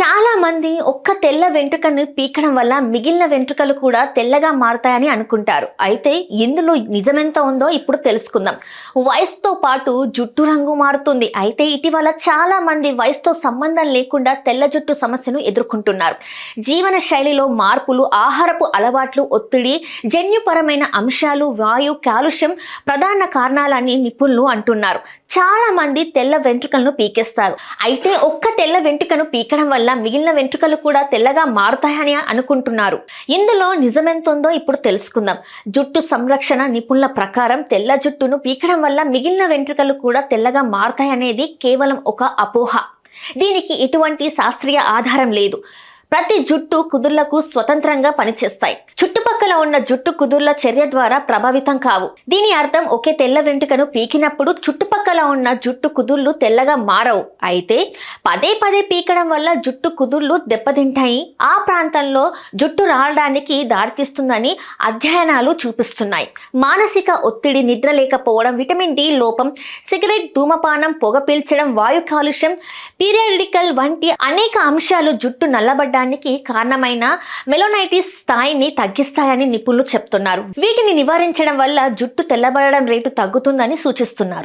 చాలా మంది ఒక్క తెల్ల వెంట్రుకను పీకడం వల్ల మిగిలిన వెంట్రుకలు కూడా తెల్లగా మారతాయని అనుకుంటారు. అయితే ఇందులో నిజమెంత ఉందో ఇప్పుడు తెలుసుకుందాం. వయసుతో పాటు జుట్టు రంగు మారుతుంది. అయితే ఇటీవల చాలా మంది వయసుతో సంబంధం లేకుండా తెల్ల జుట్టు సమస్యను ఎదుర్కొంటున్నారు. జీవన శైలిలో మార్పులు, ఆహారపు అలవాట్లు, ఒత్తిడి, జన్యుపరమైన అంశాలు, వాయు, కాలుష్యం ప్రధాన కారణాలని నిపుణులు అంటున్నారు. చాలా మంది తెల్ల వెంట్రుకలను పీకేస్తారు. అయితే ఒక్క తెల్ల వెంట్రుకను పీకడం వల్ల మిగిలిన వెంట్రుకలు కూడా తెల్లగా మారుతాయని అనుకుంటున్నారు. ఇందులో నిజమెంతుందో ఇప్పుడు తెలుసుకుందాం. జుట్టు సంరక్షణ నిపుణుల ప్రకారం తెల్ల జుట్టును పీకడం వల్ల మిగిలిన వెంట్రుకలు కూడా తెల్లగా మారుతాయనేది కేవలం ఒక అపోహ. దీనికి ఎటువంటి శాస్త్రీయ ఆధారం లేదు. ప్రతి జుట్టు కుదుర్లకు స్వతంత్రంగా పనిచేస్తాయి. చుట్టుపక్కల ఉన్న జుట్టు కుదుర్ల చర్య ద్వారా ప్రభావితం కావు. దీని అర్థం ఒకే తెల్ల వెంట్రుకను పీకినప్పుడు చుట్టుపక్కల ఉన్న జుట్టు కుదుర్లు తెల్లగా మారవు. అయితే పదే పదే పీకడం వల్ల జుట్టు కుదుర్లు దెబ్బతింటాయి. ఆ ప్రాంతంలో జుట్టు రాలడానికి దారితీస్తుందని అధ్యయనాలు చూపిస్తున్నాయి. మానసిక ఒత్తిడి, నిద్ర లేకపోవడం, విటమిన్ డి లోపం, సిగరెట్, ధూమపానం, పొగ పీల్చడం, వాయు కాలుష్యం, పీరియాడికల్ వంటి అనేక అంశాలు జుట్టు నల్లబడ్డ కారణమైన మెలనైటిస్ స్థాయిని తగ్గిస్తాయని నిపుణులు చెప్తున్నారు. వీటిని నివారించడం వల్ల జుట్టు తెల్లబడడం రేటు తగ్గుతుందని సూచిస్తున్నారు.